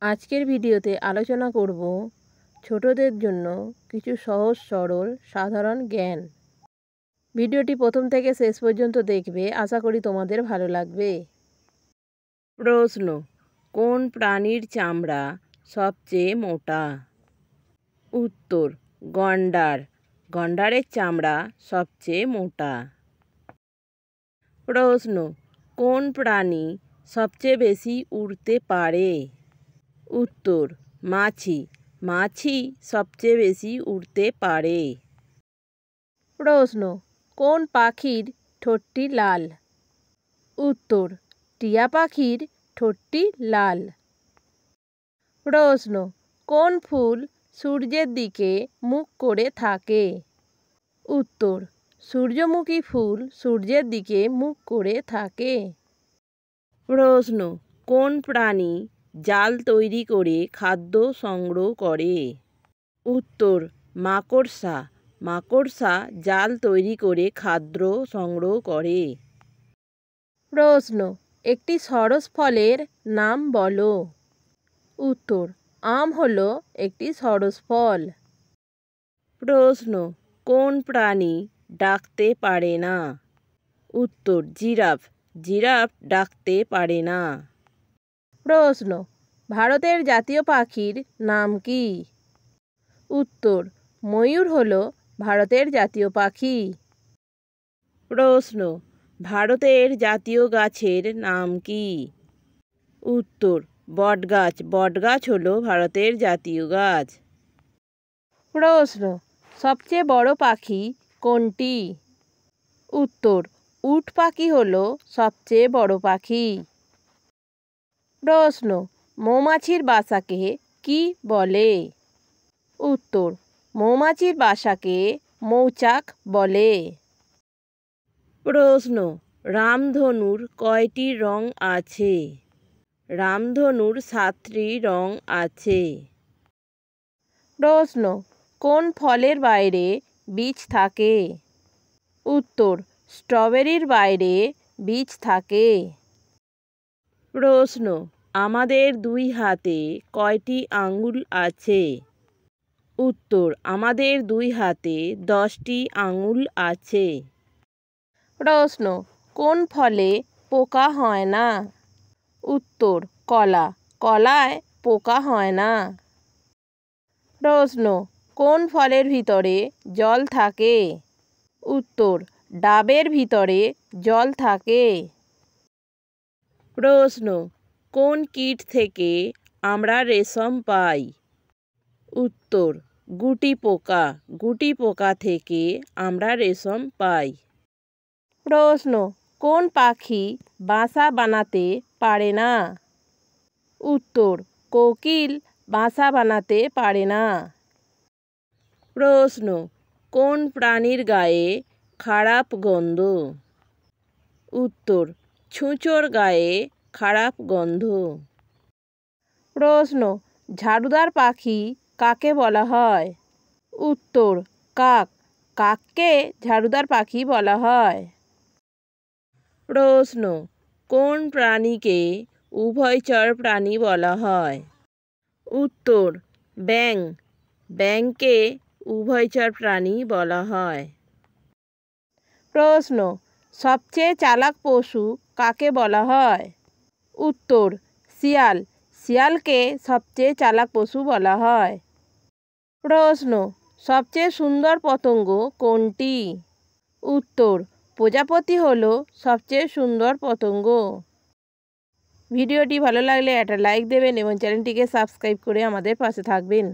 আজকের ভিডিওতে আলোচনা করব ছোটদের জন্য কিছু সহজ সরল সাধারণ জ্ঞান। ভিডিওটি প্রথম থেকে শেষ পর্যন্ত দেখবে, আশা করি তোমাদের ভালো লাগবে। প্রশ্ন: কোন প্রাণীর চামড়া সবচেয়ে মোটা? উত্তর: গন্ডার। গন্ডারের চামড়া সবচেয়ে মোটা। প্রশ্ন: কোন প্রাণী সবচেয়ে বেশি উড়তে পারে? উত্তর: মাছি। মাছি সবচেয়ে বেশি উড়তে পারে। প্রশ্ন: কোন পাখির ঠোঁটটি লাল? উত্তর: টিয়া পাখির ঠোঁটটি লাল। প্রশ্ন: কোন ফুল সূর্যের দিকে মুখ করে থাকে? উত্তর: সূর্যমুখী ফুল সূর্যের দিকে মুখ করে থাকে। প্রশ্ন: কোন প্রাণী জাল তৈরি করে খাদ্য সংগ্রহ করে? উত্তর: মাকড়সা। মাকড়সা জাল তৈরি করে খাদ্য সংগ্রহ করে। প্রশ্ন: একটি সরস ফলের নাম বলো। উত্তর: আম হলো একটি সরস ফল। প্রশ্ন: কোন প্রাণী ডাকতে পারে না? উত্তর: জিরাফ। জিরাফ ডাকতে পারে না। প্রশ্ন: ভারতের জাতীয় পাখির নাম কি? উত্তর: ময়ূর হলো ভারতের জাতীয় পাখি। প্রশ্ন: ভারতের জাতীয় গাছের নাম কি? উত্তর: বটগাছ। বটগাছ হলো ভারতের জাতীয় গাছ। প্রশ্ন: সবচেয়ে বড় পাখি কোনটি? উত্তর: উট পাখি হলো সবচেয়ে বড় পাখি। প্রশ্ন: মৌমাছির বাসাকে কি বলে? উত্তর: মৌমাছির বাসাকে মৌচাক বলে। প্রশ্ন: রামধনুর কয়টি রং আছে? রামধনুর 7টি রং আছে। প্রশ্ন: কোন ফলের বাইরে বীজ থাকে? উত্তর: স্ট্রবেরির বাইরে বীজ থাকে। প্রশ্ন: আমাদের 2 হাতে কয়টি আঙ্গুল আছে? উত্তর: আমাদের 2 হাতে 10টি আঙ্গুল আছে। প্রশ্ন: কোন ফলে পোকা হয় না? উত্তর: কলা। কলায় পোকা হয় না। প্রশ্ন: কোন ফলের ভিতরে জল থাকে? উত্তর: ডাবের ভিতরে জল থাকে। প্রশ্ন: কোন কীট থেকে আমরা রেশম পাই? উত্তর: গুটি পোকা। গুটি পোকা থেকে আমরা রেশম পাই। প্রশ্ন: কোন পাখি বাসা বানাতে পারে না? উত্তর: কোকিল বাসা বানাতে পারে না। প্রশ্ন: কোন প্রাণীর গায়ে খারাপ গন্ধ? উত্তর: ছুঁচোর গায়ে খারাপ গন্ধ। প্রশ্ন: ঝাড়ুদার পাখি কাকে বলা হয়? উত্তর: কাক। কাককে ঝাড়ুদার পাখি বলা হয়। প্রশ্ন: কোন প্রাণীকে উভয়চর প্রাণী বলা হয়? উত্তর: ব্যাঙ। ব্যাঙকে উভয়চর প্রাণী বলা হয়। প্রশ্ন: সবচেয়ে চালাক পশু কাকে বলা হয়? উত্তর: শিয়াল। শিয়ালকে সবচেয়ে চালাক পশু বলা হয়। প্রশ্ন: সবচেয়ে সুন্দর পতঙ্গ কোনটি? উত্তর: প্রজাপতি হলো সবচেয়ে সুন্দর পতঙ্গ। ভিডিওটি ভালো লাগলে একটা লাইক দেবেন এবং চ্যানেলটিকে সাবস্ক্রাইব করে আমাদের পাশে থাকবেন।